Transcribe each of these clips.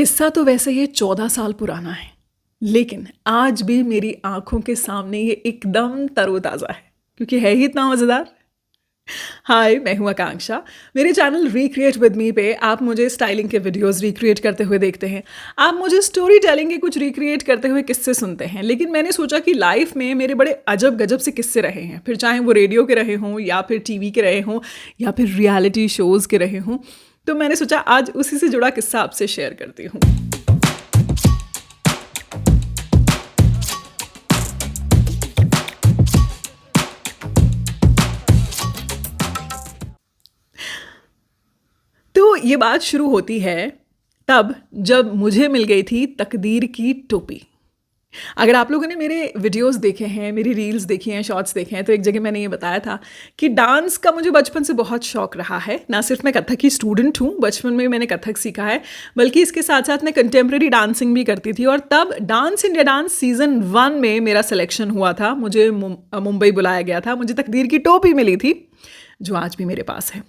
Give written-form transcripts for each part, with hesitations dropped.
किस्सा तो वैसे ये 14 साल पुराना है, लेकिन आज भी मेरी आँखों के सामने ये एकदम तरोताज़ा है, क्योंकि है ही इतना मज़ेदार। हाय, मैं हूँ आकांक्षा। मेरे चैनल रिक्रिएट विद मी पे आप मुझे स्टाइलिंग के वीडियोस रिक्रिएट करते हुए देखते हैं। आप मुझे स्टोरी टेलिंग के कुछ रिक्रिएट करते हुए किस्से सुनते हैं, लेकिन मैंने सोचा कि लाइफ में मेरे बड़े अजब गजब से किस्से रहे हैं, फिर चाहे वो रेडियो के रहे हों या फिर टीवी के रहे हों या फिर रियलिटी शोज़ के रहे हों। तो मैंने सोचा आज उसी से जुड़ा किस्सा आपसे शेयर करती हूँ। तो ये बात शुरू होती है तब जब मुझे मिल गई थी तकदीर की टोपी। अगर आप लोगों ने मेरे वीडियोस देखे हैं, मेरी रील्स देखी हैं, शॉर्ट्स देखे हैं, तो एक जगह मैंने ये बताया था कि डांस का मुझे बचपन से बहुत शौक रहा है। ना सिर्फ मैं कथक की स्टूडेंट हूँ, बचपन में मैंने कथक सीखा है, बल्कि इसके साथ साथ मैं कंटेम्प्रेरी डांसिंग भी करती थी। और तब डांस इंडिया डांस सीज़न 1 में मेरा सिलेक्शन हुआ था, मुझे मुंबई बुलाया गया था, मुझे तकदीर की टोपी मिली थी जो आज भी मेरे पास है।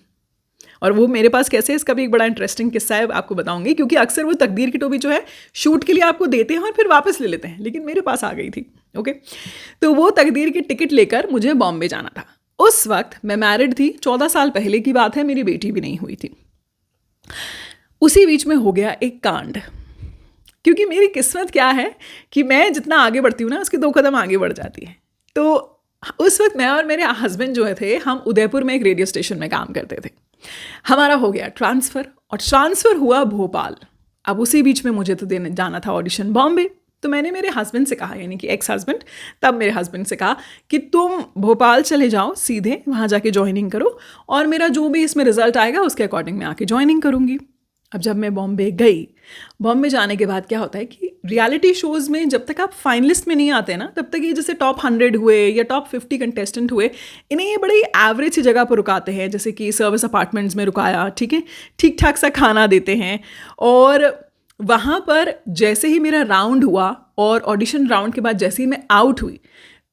और वो मेरे पास कैसे है, इसका भी एक बड़ा इंटरेस्टिंग किस्सा है, आपको बताऊंगी। क्योंकि अक्सर वो तकदीर की टोपी जो है शूट के लिए आपको देते हैं और फिर वापस ले लेते हैं, लेकिन मेरे पास आ गई थी। ओके, तो वो तकदीर की टिकट लेकर मुझे बॉम्बे जाना था। उस वक्त मैं मैरिड थी, 14 साल पहले की बात है, मेरी बेटी भी नहीं हुई थी। उसी बीच में हो गया एक कांड। क्योंकि मेरी किस्मत क्या है कि मैं जितना आगे बढ़ती हूँ ना, उसके 2 कदम आगे बढ़ जाती है। तो उस वक्त मैं और मेरे हस्बैंड जो थे, हम उदयपुर में एक रेडियो स्टेशन में काम करते थे। हमारा हो गया ट्रांसफ़र, और ट्रांसफ़र हुआ भोपाल। अब उसी बीच में मुझे तो देने जाना था ऑडिशन बॉम्बे। तो मैंने मेरे हस्बैंड से कहा, यानी कि एक्स हस्बैंड, तब मेरे हस्बैंड से कहा कि तुम भोपाल चले जाओ, सीधे वहाँ जाके ज्वाइनिंग करो, और मेरा जो भी इसमें रिजल्ट आएगा उसके अकॉर्डिंग मैं आके ज्वाइनिंग करूँगी। अब जब मैं बॉम्बे गई, बॉम्बे जाने के बाद क्या होता है कि रियलिटी शोज़ में जब तक आप फाइनलिस्ट में नहीं आते ना, तब तक ये जैसे टॉप 100 हुए या टॉप 50 कंटेस्टेंट हुए, इन्हें ये बड़ी एवरेज सी जगह पर रुकाते हैं, जैसे कि सर्विस अपार्टमेंट्स में रुकाया, ठीक है, ठीक ठाक सा खाना देते हैं। और वहाँ पर जैसे ही मेरा राउंड हुआ और ऑडिशन राउंड के बाद जैसे ही मैं आउट हुई,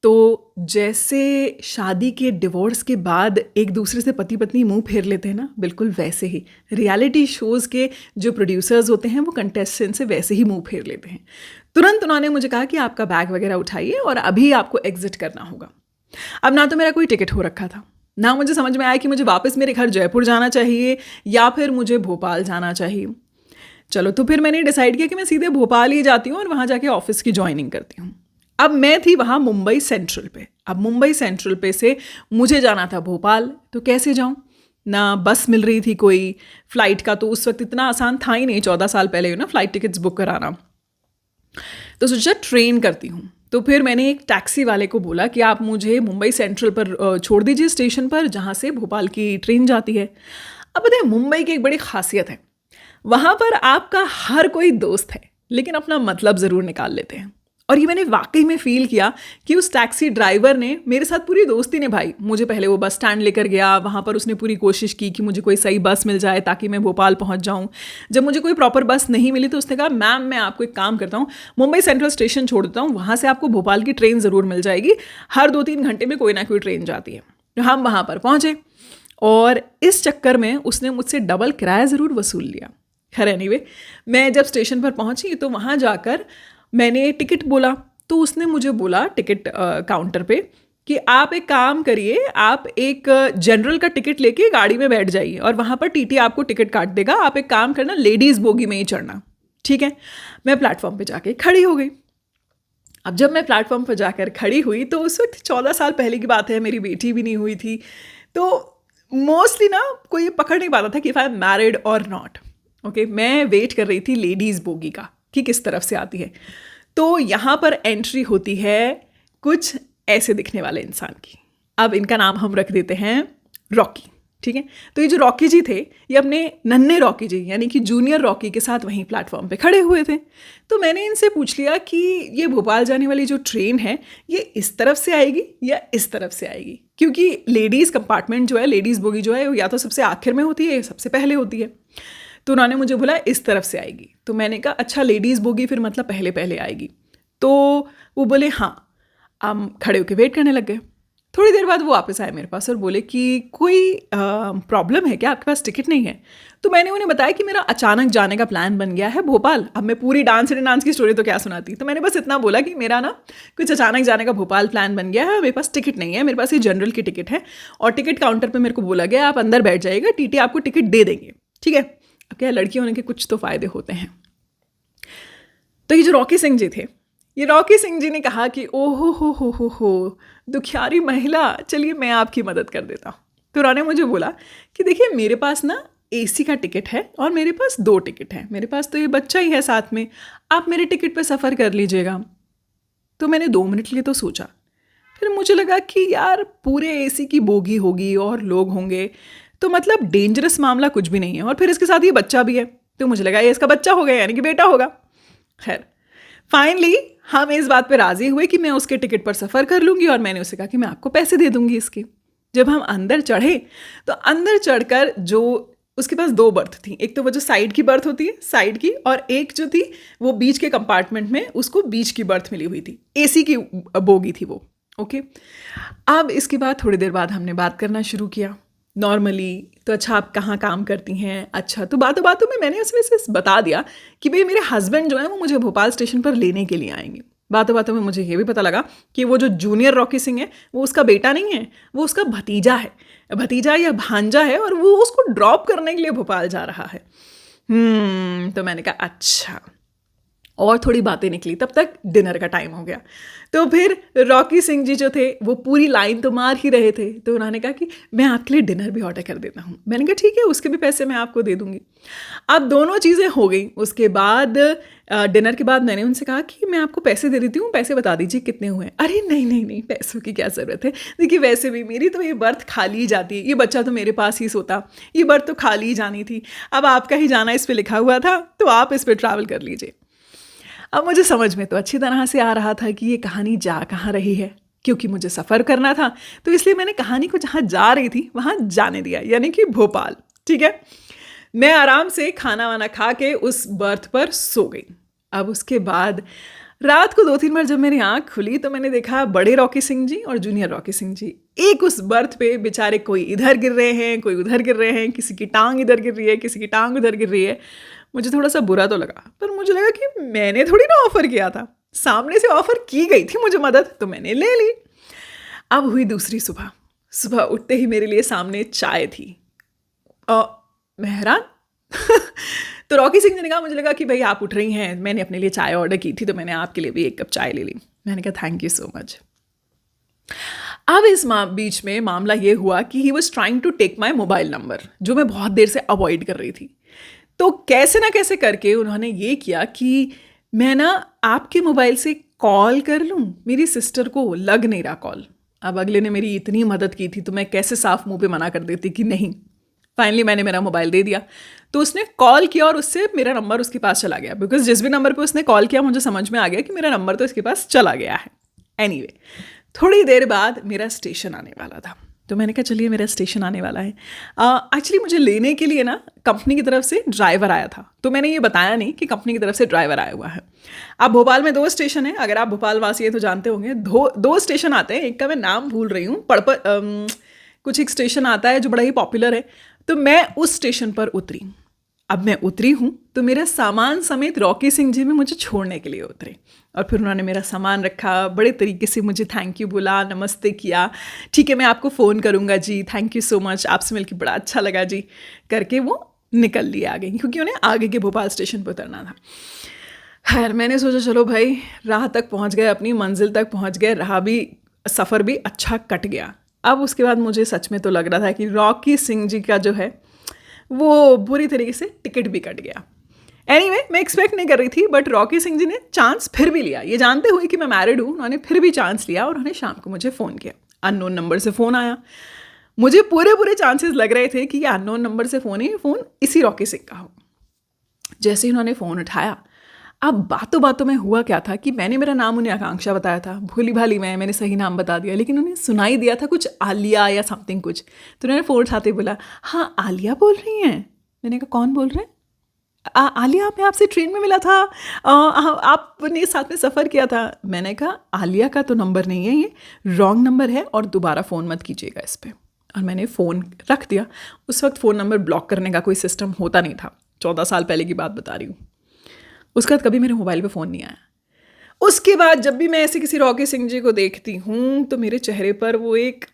तो जैसे शादी के डिवोर्स के बाद एक दूसरे से पति पत्नी मुंह फेर लेते हैं ना, बिल्कुल वैसे ही रियलिटी शोज़ के जो प्रोड्यूसर्स होते हैं वो कंटेस्टेंट से वैसे ही मुंह फेर लेते हैं। तुरंत उन्होंने मुझे कहा कि आपका बैग वगैरह उठाइए और अभी आपको एग्जिट करना होगा। अब ना तो मेरा कोई टिकट हो रखा था, ना मुझे समझ में आया कि मुझे वापस मेरे घर जयपुर जाना चाहिए या फिर मुझे भोपाल जाना चाहिए। चलो, तो फिर मैंने डिसाइड किया कि मैं सीधे भोपाल ही जाती हूँ और वहाँ जाके ऑफिस की ज्वाइनिंग करती हूँ। अब मैं थी वहाँ मुंबई सेंट्रल पे। अब मुंबई सेंट्रल पे से मुझे जाना था भोपाल, तो कैसे जाऊँ? ना बस मिल रही थी कोई, फ़्लाइट का तो उस वक्त इतना आसान था ही नहीं, 14 साल पहले ना फ़्लाइट टिकट्स बुक कराना। तो सोचा ट्रेन करती हूँ। तो फिर मैंने एक टैक्सी वाले को बोला कि आप मुझे मुंबई सेंट्रल पर छोड़ दीजिए, स्टेशन पर, जहाँ से भोपाल की ट्रेन जाती है। अब पता है, मुंबई की एक बड़ी खासियत है, वहाँ पर आपका हर कोई दोस्त है, लेकिन अपना मतलब ज़रूर निकाल लेते हैं। और ये मैंने वाकई में फ़ील किया कि उस टैक्सी ड्राइवर ने मेरे साथ पूरी दोस्ती निभाई। मुझे पहले वो बस स्टैंड लेकर गया, वहाँ पर उसने पूरी कोशिश की कि मुझे कोई सही बस मिल जाए ताकि मैं भोपाल पहुँच जाऊँ। जब मुझे कोई प्रॉपर बस नहीं मिली तो उसने कहा, मैम मैं आपको एक काम करता हूँ, मुंबई सेंट्रल स्टेशन छोड़ देता हूँ, वहाँ से आपको भोपाल की ट्रेन ज़रूर मिल जाएगी, हर 2-3 घंटे में कोई ना कोई ट्रेन जाती है। तो हम वहाँ पर पहुँचे और इस चक्कर में उसने मुझसे डबल किराया ज़रूर वसूल लिया। खैर एनीवे, मैं जब स्टेशन पर पहुँची तो वहाँ जाकर मैंने टिकट बोला, तो उसने मुझे बोला टिकट काउंटर पे कि आप एक काम करिए, आप एक जनरल का टिकट लेके गाड़ी में बैठ जाइए और वहाँ पर टीटी आपको टिकट काट देगा, आप एक काम करना, लेडीज़ बोगी में ही चढ़ना, ठीक है। मैं प्लेटफॉर्म पे जाके खड़ी हो गई। अब जब मैं प्लेटफॉर्म पर जाकर खड़ी हुई तो उस वक्त 14 साल पहले की बात है, मेरी बेटी भी नहीं हुई थी, तो मोस्टली ना कोई पकड़ नहीं पाता था कि इफ़ आई एम मैरिड और नॉट। ओके, मैं वेट कर रही थी लेडीज़ बोगी का कि किस तरफ से आती है। तो यहाँ पर एंट्री होती है कुछ ऐसे दिखने वाले इंसान की। अब इनका नाम हम रख देते हैं रॉकी, ठीक है। तो ये जो रॉकी जी थे, ये अपने नन्हे रॉकी जी यानी कि जूनियर रॉकी के साथ वहीं प्लेटफॉर्म पे खड़े हुए थे। तो मैंने इनसे पूछ लिया कि ये भोपाल जाने वाली जो ट्रेन है, ये इस तरफ से आएगी या इस तरफ से आएगी, क्योंकि लेडीज़ कंपार्टमेंट जो है, लेडीज़ बोगी जो है, या तो सबसे आखिर में होती है या सबसे पहले होती है। तो उन्होंने मुझे बोला इस तरफ से आएगी। तो मैंने कहा अच्छा, लेडीज़ बोगी फिर मतलब पहले पहले आएगी। तो वो बोले हाँ। हम खड़े होकर वेट करने लग गए। थोड़ी देर बाद वो वापस आए मेरे पास और बोले कि कोई प्रॉब्लम है क्या, आपके पास टिकट नहीं है? तो मैंने उन्हें बताया कि मेरा अचानक जाने का प्लान बन गया है भोपाल। अब मैं पूरी डांस की स्टोरी तो क्या सुनाती, तो मैंने बस इतना बोला कि मेरा ना कुछ अचानक जाने का भोपाल प्लान बन गया है, मेरे पास टिकट नहीं है, मेरे पास ये जनरल की टिकट है और टिकट काउंटर पर मेरे को बोला गया आप अंदर बैठ जाइएगा, टीटी आपको टिकट दे देंगे, ठीक है। अब क्या, लड़की होने के कुछ तो फ़ायदे होते हैं। तो ये जो रॉकी सिंह जी थे, ये रॉकी सिंह जी ने कहा कि ओहो हो दुखियारी महिला, चलिए मैं आपकी मदद कर देता हूँ। तो उन्होंने मुझे बोला कि देखिए मेरे पास ना एसी का टिकट है और मेरे पास 2 टिकट है, मेरे पास तो ये बच्चा ही है साथ में, आप मेरे टिकट पर सफ़र कर लीजिएगा। तो मैंने 2 मिनट के लिए तो सोचा, फिर मुझे लगा कि यार पूरे एसी की बोगी होगी और लोग होंगे, तो मतलब डेंजरस मामला कुछ भी नहीं है, और फिर इसके साथ ये बच्चा भी है, तो मुझे लगा ये इसका बच्चा होगा, यानी कि बेटा होगा। खैर फाइनली हम इस बात पे राज़ी हुए कि मैं उसके टिकट पर सफ़र कर लूँगी और मैंने उसे कहा कि मैं आपको पैसे दे दूँगी इसके। जब हम अंदर चढ़े तो अंदर चढ़कर जो उसके पास 2 बर्थ थी, एक तो वो जो साइड की बर्थ होती है साइड की, और एक जो थी वो बीच के कंपार्टमेंट में उसको बीच की बर्थ मिली हुई थी, एसी की बोगी थी वो। ओके, अब इसके बाद थोड़ी देर बाद हमने बात करना शुरू किया नॉर्मली। तो अच्छा आप कहाँ काम करती हैं, अच्छा, तो बातों बातों में मैंने उसमें से बता दिया कि भाई मेरे हस्बैंड जो है वो मुझे भोपाल स्टेशन पर लेने के लिए आएंगे। बातों बातों में मुझे ये भी पता लगा कि वो जो जूनियर रॉकी सिंह है वो उसका बेटा नहीं है, वो उसका भतीजा है, भतीजा या भांजा है, और वो उसको ड्रॉप करने के लिए भोपाल जा रहा है। तो मैंने कहा अच्छा, और थोड़ी बातें निकली, तब तक डिनर का टाइम हो गया। तो फिर रॉकी सिंह जी जो थे वो पूरी लाइन तो मार ही रहे थे, तो उन्होंने कहा कि मैं आपके लिए डिनर भी ऑर्डर कर देता हूँ। मैंने कहा ठीक है, उसके भी पैसे मैं आपको दे दूँगी। अब दोनों चीज़ें हो गई। उसके बाद डिनर के बाद मैंने उनसे कहा कि मैं आपको पैसे दे देती हूँ, पैसे बता दीजिए कितने हुए। अरे नहीं नहीं नहीं, पैसों की क्या ज़रूरत है, देखिए वैसे भी मेरी तो ये बर्थ खाली ही जाती है, ये बच्चा तो मेरे पास ही सोता, ये बर्थ तो खाली ही जानी थी, अब आपका ही जाना इस पर लिखा हुआ था तो आप इस पर ट्रैवल कर लीजिए। अब मुझे समझ में तो अच्छी तरह से आ रहा था कि ये कहानी जा कहाँ रही है, क्योंकि मुझे सफ़र करना था, तो इसलिए मैंने कहानी को जहाँ जा रही थी वहाँ जाने दिया, यानी कि भोपाल। ठीक है, मैं आराम से खाना वाना खा के उस बर्थ पर सो गई। अब उसके बाद रात को 2-3 बार जब मेरी आँख खुली तो मैंने देखा बड़े रॉकी सिंह जी और जूनियर रॉकी सिंह जी एक उस बर्थ पे बेचारे, कोई इधर गिर रहे हैं, कोई उधर गिर रहे हैं, किसी की टांग इधर गिर रही है, किसी की टांग उधर गिर रही है। मुझे थोड़ा सा बुरा तो लगा, पर मुझे लगा कि मैंने थोड़ी ना ऑफ़र किया था, सामने से ऑफ़र की गई थी मुझे मदद, तो मैंने ले ली। अब हुई दूसरी सुबह। सुबह उठते ही मेरे लिए सामने चाय थी। मैं हैरान तो रॉकी सिंह जी ने कहा, मुझे लगा कि भाई आप उठ रही हैं, मैंने अपने लिए चाय ऑर्डर की थी तो मैंने आपके लिए भी 1 कप चाय ले ली। मैंने कहा थैंक यू सो मच। अब इस बीच में मामला ये हुआ कि he was trying to take my mobile number, जो मैं बहुत देर से अवॉइड कर रही थी। तो कैसे ना कैसे करके उन्होंने ये किया कि मैं ना आपके मोबाइल से कॉल कर लूँ, मेरी सिस्टर को लग नहीं रहा कॉल। अब अगले ने मेरी इतनी मदद की थी तो मैं कैसे साफ मुंह पे मना कर देती कि नहीं। फाइनली मैंने मेरा मोबाइल दे दिया, तो उसने कॉल किया और उससे मेरा नंबर उसके पास चला गया, बिकॉज जिस भी नंबर पे उसने कॉल किया मुझे समझ में आ गया कि मेरा नंबर तो इसके पास चला गया है। एनीवे, थोड़ी देर बाद मेरा स्टेशन आने वाला था, तो मैंने कहा चलिए मेरा स्टेशन आने वाला है। एक्चुअली मुझे लेने के लिए ना कंपनी की तरफ से ड्राइवर आया था, तो मैंने ये बताया नहीं कि कंपनी की तरफ से ड्राइवर आया हुआ है। अब भोपाल में 2 स्टेशन है, अगर आप भोपाल वासी है तो जानते होंगे। 2 स्टेशन आते हैं, एक का मैं नाम भूल रही हूँ, कुछ एक स्टेशन आता है जो बड़ा ही पॉपुलर है। तो मैं उस स्टेशन पर उतरी। अब मैं उतरी हूँ तो मेरा सामान समेत रॉकी सिंह जी भी मुझे छोड़ने के लिए उतरे, और फिर उन्होंने मेरा सामान रखा, बड़े तरीके से मुझे थैंक यू बोला, नमस्ते किया, ठीक है मैं आपको फ़ोन करूँगा जी, थैंक यू सो मच, आपसे मिलकर बड़ा अच्छा लगा जी, करके वो निकल लिए आगे, क्योंकि उन्हें आगे के भोपाल स्टेशन पर उतरना था। खैर मैंने सोचा चलो भाई राह तक पहुँच गए, अपनी मंजिल तक पहुँच गए, राह भी, सफ़र भी अच्छा कट गया। अब उसके बाद मुझे सच में तो लग रहा था कि रॉकी सिंह जी का जो है वो बुरी तरीके से टिकट भी कट गया। एनीवे, मैं एक्सपेक्ट नहीं कर रही थी, बट रॉकी सिंह जी ने चांस फिर भी लिया, ये जानते हुए कि मैं मैरिड हूँ, उन्होंने फिर भी चांस लिया और उन्होंने शाम को मुझे फ़ोन किया। अननोन नंबर से फ़ोन आया, मुझे पूरे चांसेस लग रहे थे कि ये अननोन नंबर से फ़ोन है, फ़ोन इसी रॉकी सिंह का हो। जैसे ही उन्होंने फ़ोन उठाया, अब बातों बातों में हुआ क्या था कि मैंने मेरा नाम उन्हें आकांक्षा बताया था, भोली भाली मैंने सही नाम बता दिया, लेकिन उन्हें सुनाई दिया था कुछ आलिया या समथिंग कुछ। तो उन्होंने फ़ोन उठाते बोला, हाँ आलिया बोल रही हैं। मैंने कहा कौन बोल रहे हैं? आलिया, मैं आपसे ट्रेन में मिला था, आपने साथ में सफ़र किया था। मैंने कहा आलिया का तो नंबर नहीं है, ये रॉन्ग नंबर है और दोबारा फ़ोन मत कीजिएगा इस पे। और मैंने फ़ोन रख दिया। उस वक्त फ़ोन नंबर ब्लॉक करने का कोई सिस्टम होता नहीं था, 14 साल पहले की बात बता रही हूँ। उसके बाद कभी मेरे मोबाइल पे फ़ोन नहीं आया। उसके बाद जब भी मैं ऐसे किसी रॉकी सिंह जी को देखती हूँ तो मेरे चेहरे पर वो एक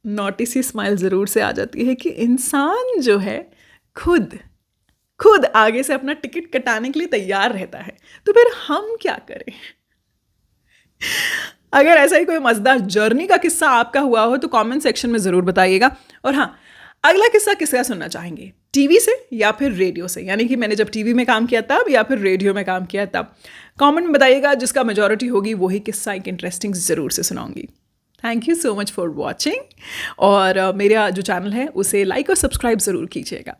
नॉटी सी स्माइल ज़रूर से आ जाती है कि इंसान जो है खुद आगे से अपना टिकट कटाने के लिए तैयार रहता है, तो फिर हम क्या करें। अगर ऐसा ही कोई मज़ेदार जर्नी का किस्सा आपका हुआ हो तो कमेंट सेक्शन में ज़रूर बताइएगा। और हाँ, अगला किस्सा किसका सुनना चाहेंगे, टीवी से या फिर रेडियो से, यानी कि मैंने जब टीवी में काम किया तब या फिर रेडियो में काम किया तब। कमेंट में बताइएगा, जिसका मेजॉरिटी होगी वही किस्सा एक इंटरेस्टिंग ज़रूर से सुनाऊंगी। Thank you so much for watching. और मेरा जो चैनल है उसे लाइक और सब्सक्राइब ज़रूर कीजिएगा।